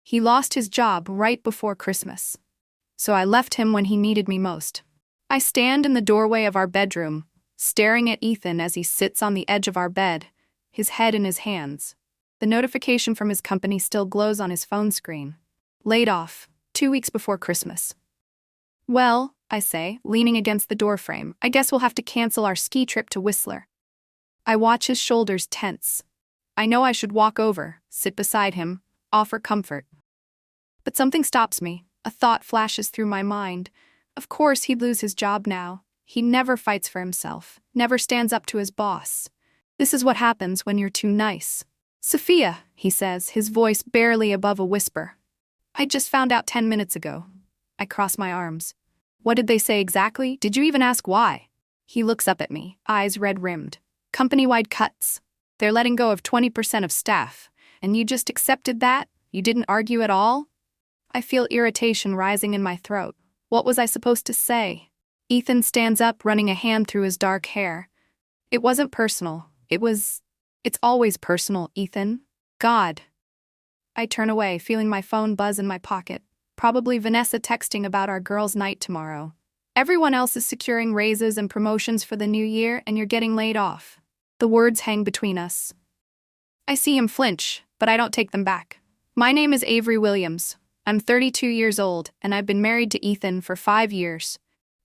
He lost his job right before Christmas. So I left him when he needed me most. I stand in the doorway of our bedroom, staring at Ethan as he sits on the edge of our bed, his head in his hands. The notification from his company still glows on his phone screen. Laid off, 2 weeks before Christmas. Well, I say, leaning against the doorframe, I guess we'll have to cancel our ski trip to Whistler. I watch his shoulders tense. I know I should walk over, sit beside him, offer comfort. But something stops me. A thought flashes through my mind. Of course he'd lose his job now. He never fights for himself, never stands up to his boss. This is what happens when you're too nice. Sophia, he says, his voice barely above a whisper. I just found out 10 minutes ago. I cross my arms. What did they say exactly? Did you even ask why? He looks up at me, eyes red-rimmed. Company-wide cuts. They're letting go of 20% of staff. And you just accepted that? You didn't argue at all? I feel irritation rising in my throat. What was I supposed to say? Ethan stands up, running a hand through his dark hair. It wasn't personal. It's always personal, Ethan. God. I turn away, feeling my phone buzz in my pocket. Probably Vanessa texting about our girls' night tomorrow. Everyone else is securing raises and promotions for the new year, and you're getting laid off. The words hang between us. I see him flinch, but I don't take them back. My name is Avery Williams. I'm 32 years old, and I've been married to Ethan for 5 years.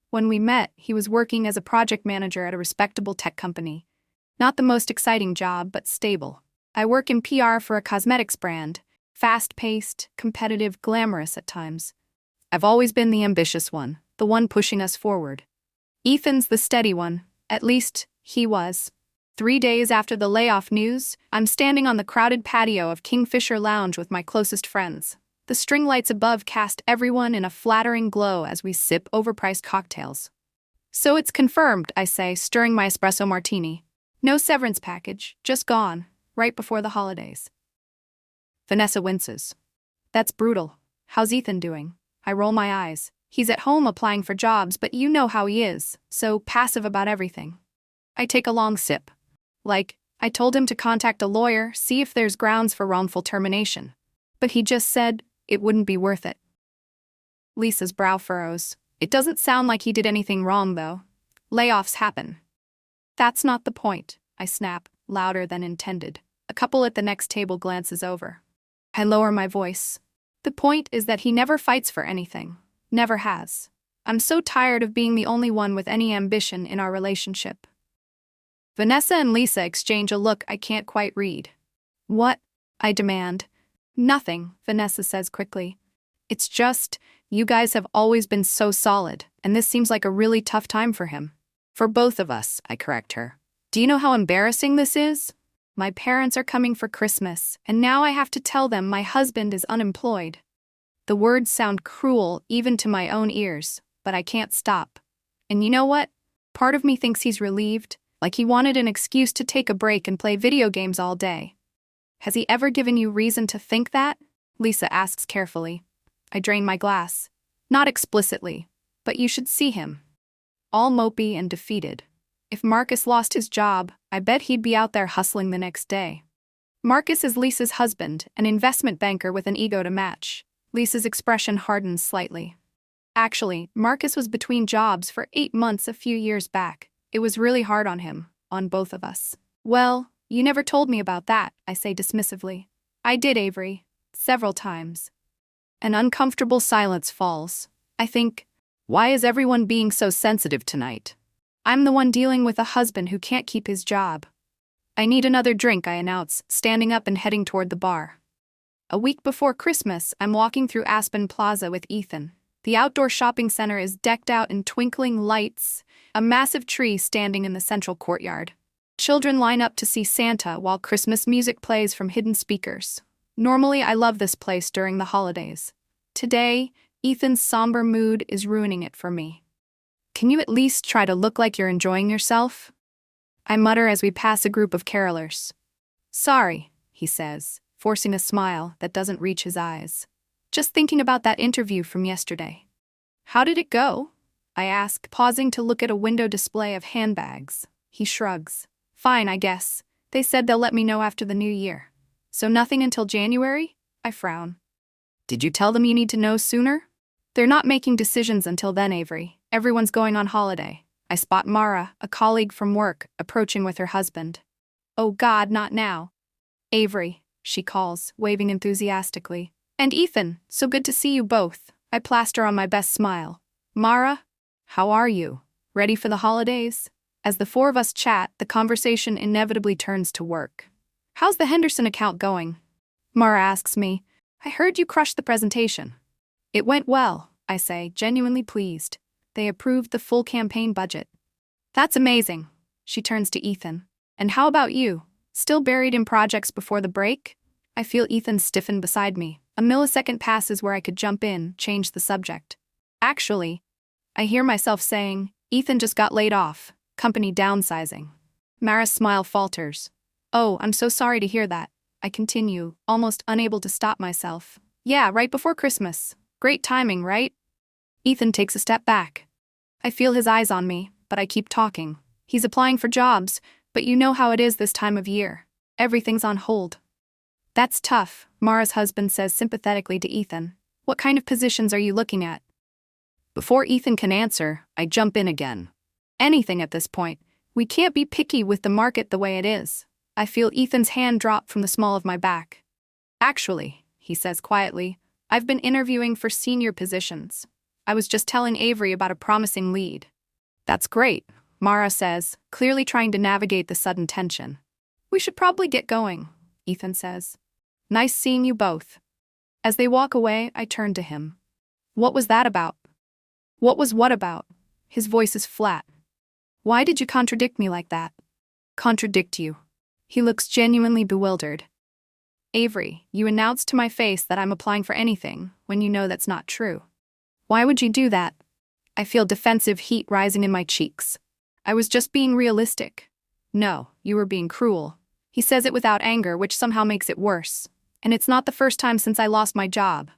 When we met, he was working as a project manager at a respectable tech company. Not the most exciting job, but stable. I work in PR for a cosmetics brand. Fast-paced, competitive, glamorous at times. I've always been the ambitious one, the one pushing us forward. Ethan's the steady one. At least, he was. 3 days after the layoff news, I'm standing on the crowded patio of Kingfisher Lounge with my closest friends. The string lights above cast everyone in a flattering glow as we sip overpriced cocktails. So it's confirmed, I say, stirring my espresso martini. No severance package, just gone, right before the holidays. Vanessa winces. That's brutal. How's Ethan doing? I roll my eyes. He's at home applying for jobs, but you know how he is, so passive about everything. I take a long sip. I told him to contact a lawyer, see if there's grounds for wrongful termination. But he just said it wouldn't be worth it. Lisa's brow furrows. It doesn't sound like he did anything wrong, though. Layoffs happen. That's not the point, I snap, louder than intended. A couple at the next table glances over. I lower my voice. The point is that he never fights for anything. Never has. I'm so tired of being the only one with any ambition in our relationship. Vanessa and Lisa exchange a look I can't quite read. What? I demand. Nothing, Vanessa says quickly. It's just, you guys have always been so solid, and this seems like a really tough time for him. For both of us, I correct her. Do you know how embarrassing this is? My parents are coming for Christmas, and now I have to tell them my husband is unemployed. The words sound cruel even to my own ears, but I can't stop. And you know what? Part of me thinks he's relieved, like he wanted an excuse to take a break and play video games all day. Has he ever given you reason to think that? Lisa asks carefully. I drain my glass. Not explicitly, but you should see him. All mopey and defeated. If Marcus lost his job, I bet he'd be out there hustling the next day. Marcus is Lisa's husband, an investment banker with an ego to match. Lisa's expression hardens slightly. Actually, Marcus was between jobs for 8 months a few years back. It was really hard on him, on both of us. Well, you never told me about that, I say dismissively. I did, Avery. Several times. An uncomfortable silence falls. I think, why is everyone being so sensitive tonight? I'm the one dealing with a husband who can't keep his job. I need another drink, I announce, standing up and heading toward the bar. A week before Christmas, I'm walking through Aspen Plaza with Ethan. The outdoor shopping center is decked out in twinkling lights, a massive tree standing in the central courtyard. Children line up to see Santa while Christmas music plays from hidden speakers. Normally, I love this place during the holidays. Today, Ethan's somber mood is ruining it for me. Can you at least try to look like you're enjoying yourself? I mutter as we pass a group of carolers. Sorry, he says, forcing a smile that doesn't reach his eyes. Just thinking about that interview from yesterday. How did it go? I ask, pausing to look at a window display of handbags. He shrugs. Fine, I guess. They said they'll let me know after the new year. So nothing until January? I frown. Did you tell them you need to know sooner? They're not making decisions until then, Avery. Everyone's going on holiday. I spot Mara, a colleague from work, approaching with her husband. Oh God, not now. Avery, she calls, waving enthusiastically. And Ethan, so good to see you both. I plaster on my best smile. Mara, how are you? Ready for the holidays? As the four of us chat, the conversation inevitably turns to work. How's the Henderson account going? Mara asks me. I heard you crushed the presentation. It went well, I say, genuinely pleased. They approved the full campaign budget. That's amazing. She turns to Ethan. And how about you? Still buried in projects before the break? I feel Ethan stiffen beside me. A millisecond passes where I could jump in, change the subject. Actually, I hear myself saying, Ethan just got laid off. Company downsizing. Mara's smile falters. Oh, I'm so sorry to hear that. I continue, almost unable to stop myself. Yeah, right before Christmas. Great timing, right? Ethan takes a step back. I feel his eyes on me, but I keep talking. He's applying for jobs, but you know how it is this time of year. Everything's on hold. That's tough, Mara's husband says sympathetically to Ethan. What kind of positions are you looking at? Before Ethan can answer, I jump in again. Anything at this point. We can't be picky with the market the way it is. I feel Ethan's hand drop from the small of my back. Actually, he says quietly, I've been interviewing for senior positions. I was just telling Avery about a promising lead. That's great, Mara says, clearly trying to navigate the sudden tension. We should probably get going, Ethan says. Nice seeing you both. As they walk away, I turn to him. What was that about? What was what about? His voice is flat. Why did you contradict me like that? Contradict you? He looks genuinely bewildered. Avery, you announced to my face that I'm applying for anything when you know that's not true. Why would you do that? I feel defensive heat rising in my cheeks. I was just being realistic. No, you were being cruel. He says it without anger, which somehow makes it worse. And it's not the first time since I lost my job.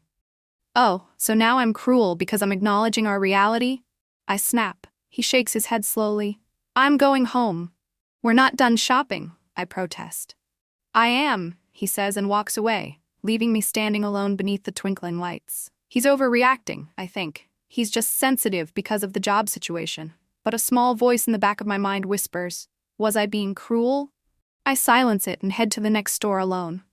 Oh, so now I'm cruel because I'm acknowledging our reality? I snap. He shakes his head slowly. I'm going home. We're not done shopping, I protest. I am, he says and walks away, leaving me standing alone beneath the twinkling lights. He's overreacting, I think. He's just sensitive because of the job situation. But a small voice in the back of my mind whispers, was I being cruel? I silence it and head to the next store alone.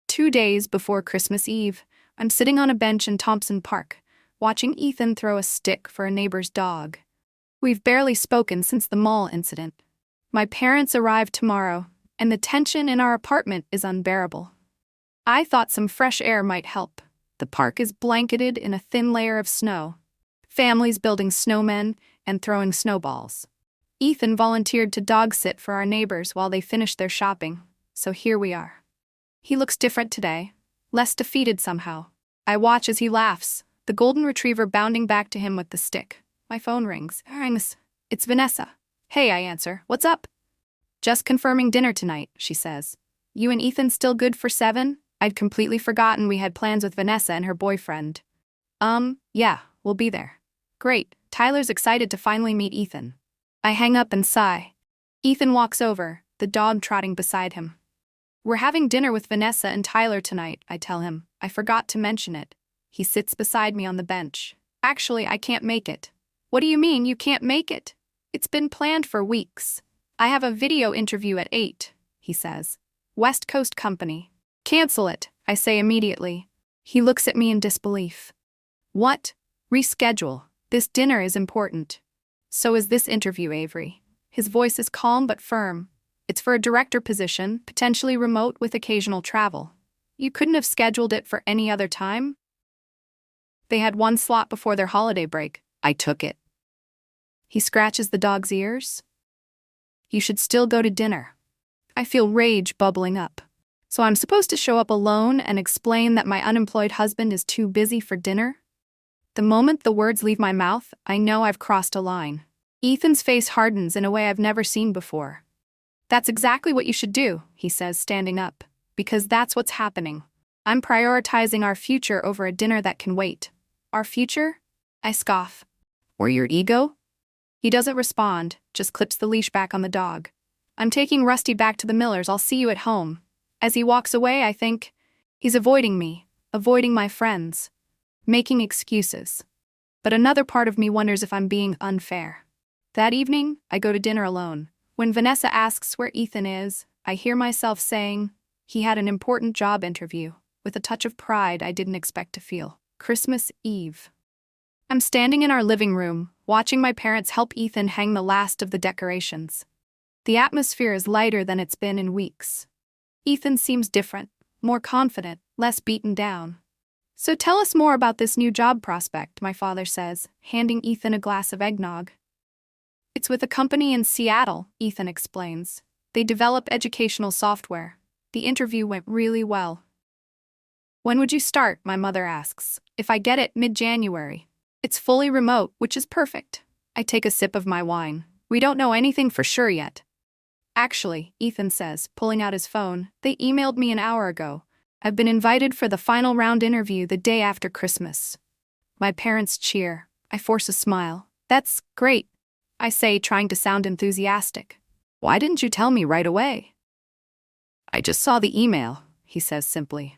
2 days before Christmas Eve, I'm sitting on a bench in Thompson Park, watching Ethan throw a stick for a neighbor's dog. We've barely spoken since the mall incident. My parents arrive tomorrow, and the tension in our apartment is unbearable. I thought some fresh air might help. The park is blanketed in a thin layer of snow. Families building snowmen and throwing snowballs. Ethan volunteered to dog sit for our neighbors while they finished their shopping, so here we are. He looks different today, less defeated somehow. I watch as he laughs, the golden retriever bounding back to him with the stick. My phone rings. It's Vanessa. Hey, I answer. What's up? Just confirming dinner tonight, she says. You and Ethan still good for 7? I'd completely forgotten we had plans with Vanessa and her boyfriend. Yeah, we'll be there. Great, Tyler's excited to finally meet Ethan. I hang up and sigh. Ethan walks over, the dog trotting beside him. We're having dinner with Vanessa and Tyler tonight, I tell him. I forgot to mention it. He sits beside me on the bench. Actually, I can't make it. What do you mean you can't make it? It's been planned for weeks. I have a video interview at 8, he says. West Coast company. Cancel it, I say immediately. He looks at me in disbelief. What? Reschedule. This dinner is important. So is this interview, Avery. His voice is calm but firm. It's for a director position, potentially remote with occasional travel. You couldn't have scheduled it for any other time? They had one slot before their holiday break. I took it. He scratches the dog's ears. You should still go to dinner. I feel rage bubbling up. So I'm supposed to show up alone and explain that my unemployed husband is too busy for dinner? The moment the words leave my mouth, I know I've crossed a line. Ethan's face hardens in a way I've never seen before. That's exactly what you should do, he says, standing up. Because that's what's happening. I'm prioritizing our future over a dinner that can wait. Our future? I scoff. Or your ego? He doesn't respond, just clips the leash back on the dog. I'm taking Rusty back to the Millers. I'll see you at home. As he walks away, I think, he's avoiding me. avoiding my friends, making excuses. But another part of me wonders if I'm being unfair. That evening, I go to dinner alone. When Vanessa asks where Ethan is, I hear myself saying, he had an important job interview, with a touch of pride I didn't expect to feel. Christmas Eve. I'm standing in our living room, watching my parents help Ethan hang the last of the decorations. The atmosphere is lighter than it's been in weeks. Ethan seems different, more confident, less beaten down. So tell us more about this new job prospect, my father says, handing Ethan a glass of eggnog. It's with a company in Seattle, Ethan explains. They develop educational software. The interview went really well. When would you start? My mother asks. If I get it, mid-January. It's fully remote, which is perfect. I take a sip of my wine. We don't know anything for sure yet. Actually, Ethan says, pulling out his phone, they emailed me an hour ago. I've been invited for the final round interview the day after Christmas. My parents cheer. I force a smile. That's great, I say, trying to sound enthusiastic. Why didn't you tell me right away? I just saw the email, he says simply.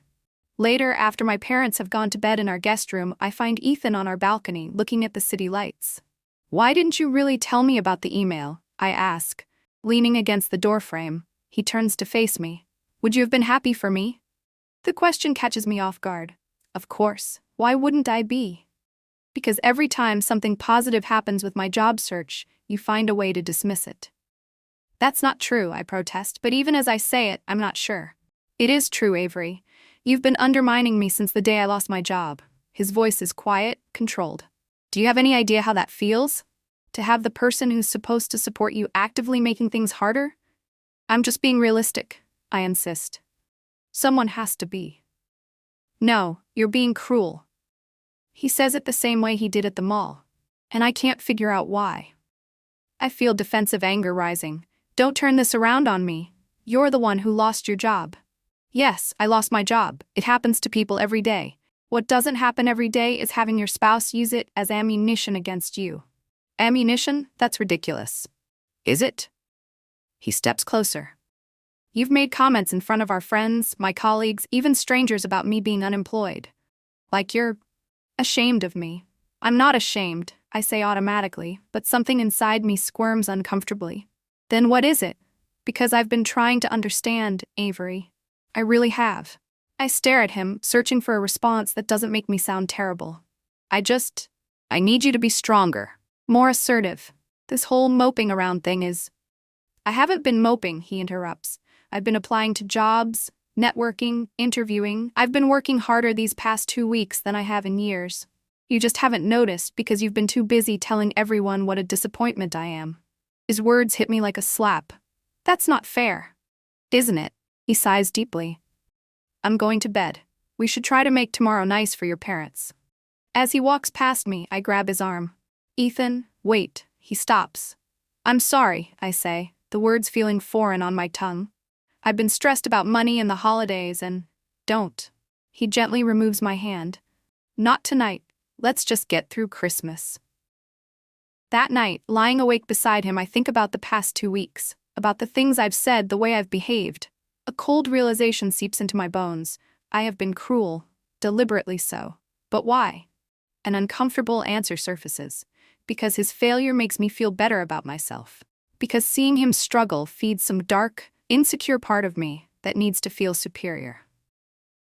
Later, after my parents have gone to bed in our guest room, I find Ethan on our balcony looking at the city lights. Why didn't you really tell me about the email? I ask. Leaning against the doorframe, he turns to face me. Would you have been happy for me? The question catches me off guard. Of course, why wouldn't I be? Because every time something positive happens with my job search, you find a way to dismiss it. That's not true, I protest, but even as I say it, I'm not sure. It is true, Avery. You've been undermining me since the day I lost my job. His voice is quiet, controlled. Do you have any idea how that feels? To have the person who's supposed to support you actively making things harder? I'm just being realistic, I insist. Someone has to be. No, you're being cruel. He says it the same way he did at the mall, and I can't figure out why. I feel defensive anger rising. Don't turn this around on me. You're the one who lost your job. Yes, I lost my job. It happens to people every day. What doesn't happen every day is having your spouse use it as ammunition against you. Ammunition? That's ridiculous. Is it? He steps closer. You've made comments in front of our friends, my colleagues, even strangers about me being unemployed. Like you're ashamed of me. I'm not ashamed, I say automatically, but something inside me squirms uncomfortably. Then what is it? Because I've been trying to understand, Avery. I really have. I stare at him, searching for a response that doesn't make me sound terrible. I need you to be stronger, more assertive. This whole moping around thing is... I haven't been moping, he interrupts. I've been applying to jobs, networking, interviewing. I've been working harder these past 2 weeks than I have in years. You just haven't noticed because you've been too busy telling everyone what a disappointment I am. His words hit me like a slap. That's not fair. Isn't it? He sighs deeply. I'm going to bed. We should try to make tomorrow nice for your parents. As he walks past me, I grab his arm. Ethan, wait. He stops. I'm sorry, I say, the words feeling foreign on my tongue. I've been stressed about money and the holidays and... Don't. He gently removes my hand. Not tonight. Let's just get through Christmas. That night, lying awake beside him, I think about the past 2 weeks, about the things I've said, the way I've behaved. A cold realization seeps into my bones. I have been cruel, deliberately so. But why? An uncomfortable answer surfaces. Because his failure makes me feel better about myself. Because seeing him struggle feeds some dark, insecure part of me that needs to feel superior.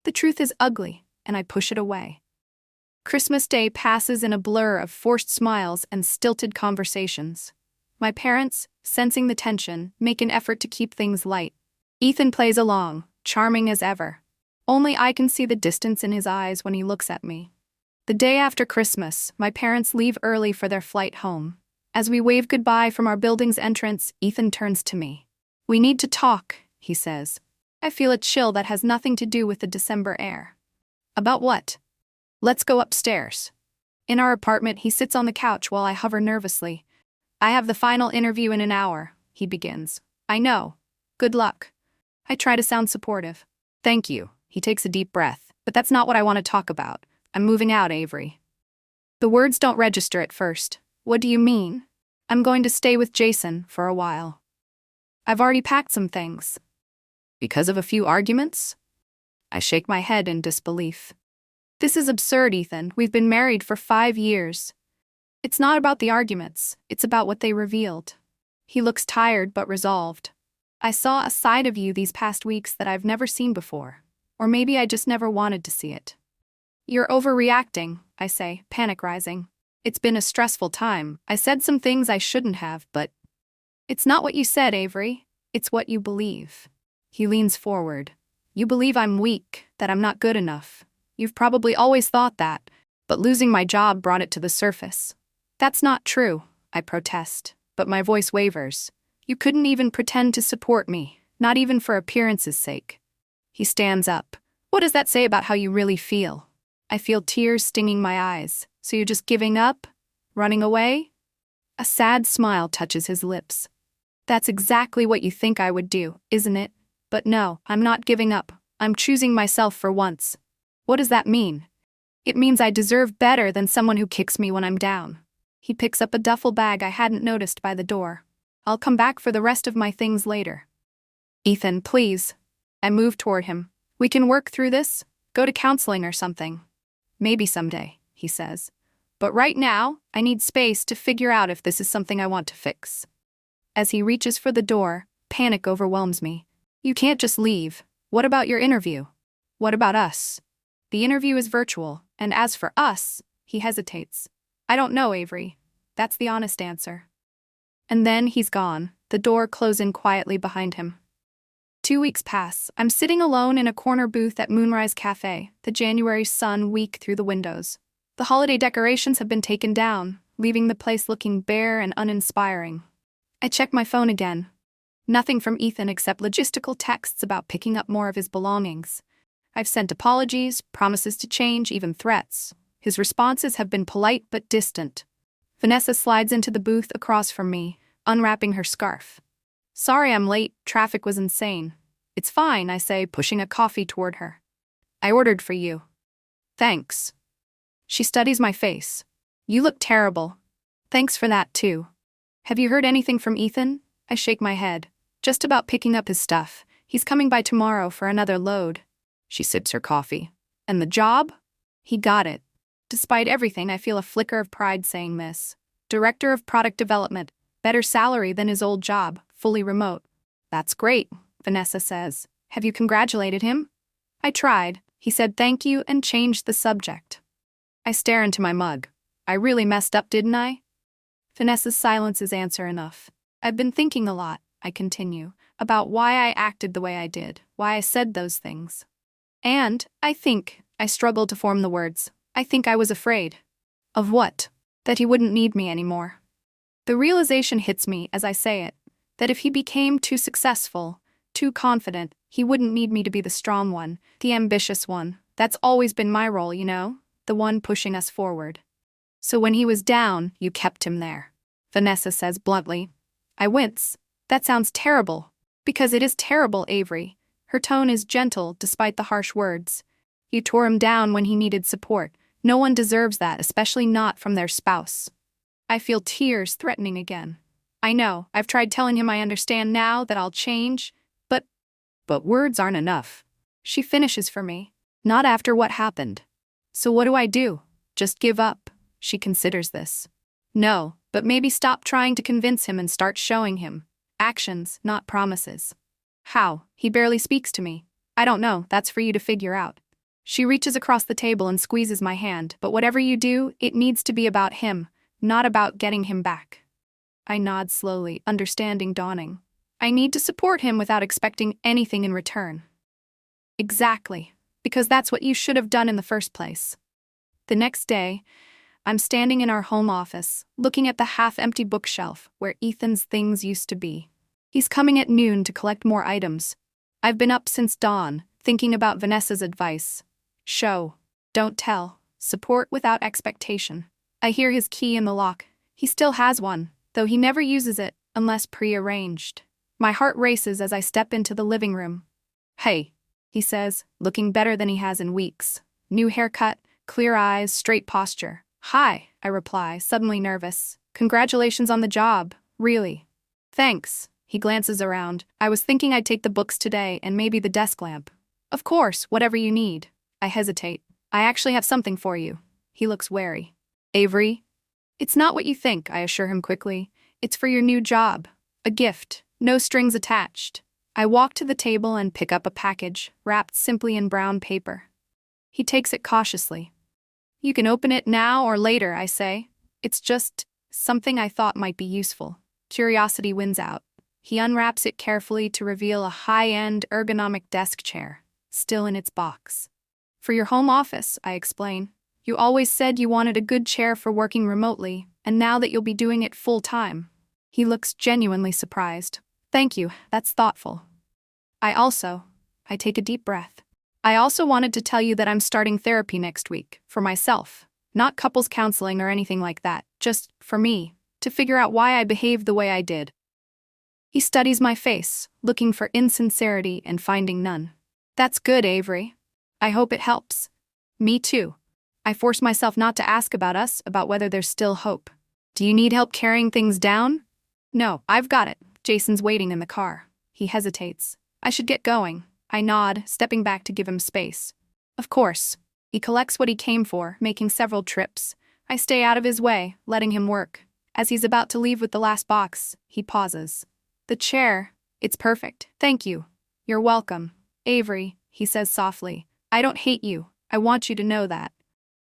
The truth is ugly, and I push it away. Christmas Day passes in a blur of forced smiles and stilted conversations. My parents, sensing the tension, make an effort to keep things light. Ethan plays along, charming as ever. Only I can see the distance in his eyes when he looks at me. The day after Christmas, my parents leave early for their flight home. As we wave goodbye from our building's entrance, Ethan turns to me. We need to talk, he says. I feel a chill that has nothing to do with the December air. About what? Let's go upstairs. In our apartment, he sits on the couch while I hover nervously. I have the final interview in an hour, he begins. I know. Good luck. I try to sound supportive. Thank you. He takes a deep breath. But that's not what I want to talk about. I'm moving out, Avery. The words don't register at first. What do you mean? I'm going to stay with Jason for a while. I've already packed some things. Because of a few arguments? I shake my head in disbelief. This is absurd, Ethan. We've been married for 5 years. It's not about the arguments, it's about what they revealed. He looks tired but resolved. I saw a side of you these past weeks that I've never seen before. Or maybe I just never wanted to see it. You're overreacting, I say, panic rising. It's been a stressful time. I said some things I shouldn't have, but it's not what you said, Avery. It's what you believe. He leans forward. You believe I'm weak, that I'm not good enough. You've probably always thought that, but losing my job brought it to the surface. That's not true, I protest, but my voice wavers. You couldn't even pretend to support me, not even for appearance's sake. He stands up. What does that say about how you really feel? I feel tears stinging my eyes. So you're just giving up? Running away? A sad smile touches his lips. That's exactly what you think I would do, isn't it? But no, I'm not giving up. I'm choosing myself for once. What does that mean? It means I deserve better than someone who kicks me when I'm down. He picks up a duffel bag I hadn't noticed by the door. I'll come back for the rest of my things later. Ethan, please. I move toward him. We can work through this? Go to counseling or something. Maybe someday, he says. But right now, I need space to figure out if this is something I want to fix. As he reaches for the door, panic overwhelms me. You can't just leave. What about your interview? What about us? The interview is virtual, and as for us, he hesitates. I don't know, Avery. That's the honest answer. And then he's gone, the door closing quietly behind him. 2 weeks pass. I'm sitting alone in a corner booth at Moonrise Cafe, the January sun weak through the windows. The holiday decorations have been taken down, leaving the place looking bare and uninspiring. I check my phone again. Nothing from Ethan except logistical texts about picking up more of his belongings. I've sent apologies, promises to change, even threats. His responses have been polite but distant. Vanessa slides into the booth across from me, unwrapping her scarf. Sorry I'm late, traffic was insane. It's fine, I say, pushing a coffee toward her. I ordered for you. Thanks. She studies my face. You look terrible. Thanks for that, too. Have you heard anything from Ethan? I shake my head. Just about picking up his stuff. He's coming by tomorrow for another load. She sips her coffee. And the job? He got it. Despite everything, I feel a flicker of pride saying this. Director of Product Development. Better salary than his old job. Fully remote. That's great, Vanessa says. Have you congratulated him? I tried. He said thank you and changed the subject. I stare into my mug. I really messed up, didn't I? Vanessa's silence is answer enough. I've been thinking a lot, I continue, about why I acted the way I did, why I said those things. And, I struggled to form the words. I think I was afraid. Of what? That he wouldn't need me anymore. The realization hits me as I say it, that if he became too successful, too confident, he wouldn't need me to be the strong one, the ambitious one. That's always been my role, you know? The one pushing us forward. So when he was down, you kept him there. Vanessa says bluntly. I wince. That sounds terrible. Because it is terrible, Avery. Her tone is gentle despite the harsh words. You tore him down when he needed support. No one deserves that, especially not from their spouse. I feel tears threatening again. I know, I've tried telling him I understand now that I'll change, but words aren't enough. She finishes for me. Not after what happened. So what do I do? Just give up? She considers this. No, but maybe stop trying to convince him and start showing him. Actions, not promises. How? He barely speaks to me. I don't know, that's for you to figure out. She reaches across the table and squeezes my hand, but whatever you do, it needs to be about him, not about getting him back. I nod slowly, understanding dawning. I need to support him without expecting anything in return. Exactly, because that's what you should have done in the first place. The next day, I'm standing in our home office, looking at the half-empty bookshelf where Ethan's things used to be. He's coming at noon to collect more items. I've been up since dawn, thinking about Vanessa's advice. Show, don't tell, support without expectation. I hear his key in the lock. He still has one, though he never uses it unless pre-arranged. My heart races as I step into the living room. Hey, he says, looking better than he has in weeks. New haircut, clear eyes, straight posture. Hi, I reply, suddenly nervous. Congratulations on the job, really. Thanks. He glances around. I was thinking I'd take the books today and maybe the desk lamp. Of course, whatever you need. I hesitate. I actually have something for you. He looks wary. Avery? It's not what you think, I assure him quickly. It's for your new job. A gift. No strings attached. I walk to the table and pick up a package, wrapped simply in brown paper. He takes it cautiously. You can open it now or later, I say. It's just something I thought might be useful. Curiosity wins out. He unwraps it carefully to reveal a high-end ergonomic desk chair, still in its box. For your home office, I explain. You always said you wanted a good chair for working remotely, and now that you'll be doing it full-time. He looks genuinely surprised. Thank you, that's thoughtful. I take a deep breath. I also wanted to tell you that I'm starting therapy next week, for myself. Not couples counseling or anything like that, just for me, to figure out why I behaved the way I did. He studies my face, looking for insincerity and finding none. That's good, Avery. I hope it helps. Me too. I force myself not to ask about us, about whether there's still hope. Do you need help carrying things down? No, I've got it. Jason's waiting in the car. He hesitates. I should get going. I nod, stepping back to give him space. Of course. He collects what he came for, making several trips. I stay out of his way, letting him work. As he's about to leave with the last box, he pauses. The chair. It's perfect. Thank you. You're welcome. Avery, he says softly. I don't hate you. I want you to know that.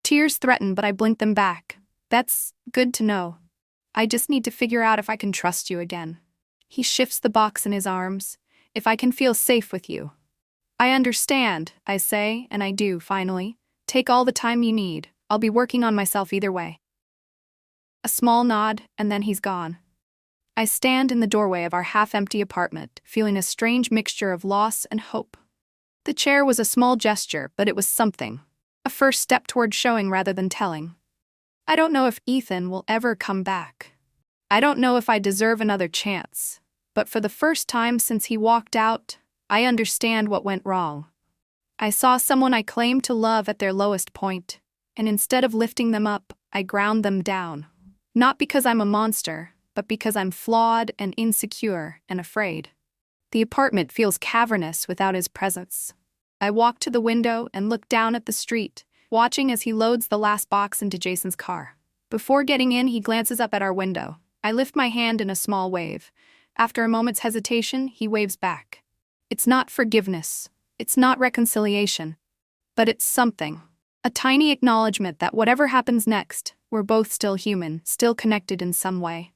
Tears threaten, but I blink them back. That's good to know. I just need to figure out if I can trust you again. He shifts the box in his arms. If I can feel safe with you. I understand, I say, and I do, finally. Take all the time you need. I'll be working on myself either way. A small nod, and then he's gone. I stand in the doorway of our half-empty apartment, feeling a strange mixture of loss and hope. The chair was a small gesture, but it was something. A first step toward showing rather than telling. I don't know if Ethan will ever come back. I don't know if I deserve another chance. But for the first time since he walked out, I understand what went wrong. I saw someone I claimed to love at their lowest point, and instead of lifting them up, I ground them down. Not because I'm a monster, but because I'm flawed and insecure and afraid. The apartment feels cavernous without his presence. I walk to the window and look down at the street, watching as he loads the last box into Jason's car. Before getting in, he glances up at our window. I lift my hand in a small wave. After a moment's hesitation, he waves back. It's not forgiveness. It's not reconciliation. But it's something. A tiny acknowledgement that whatever happens next, we're both still human, still connected in some way.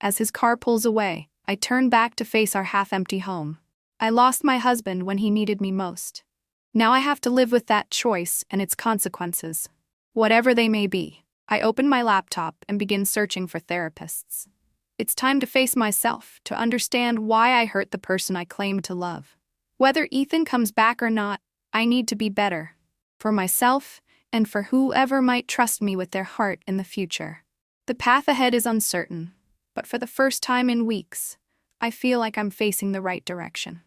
As his car pulls away, I turn back to face our half-empty home. I lost my husband when he needed me most. Now I have to live with that choice and its consequences. Whatever they may be. I open my laptop and begin searching for therapists. It's time to face myself, to understand why I hurt the person I claimed to love. Whether Ethan comes back or not, I need to be better. For myself, and for whoever might trust me with their heart in the future. The path ahead is uncertain, but for the first time in weeks, I feel like I'm facing the right direction.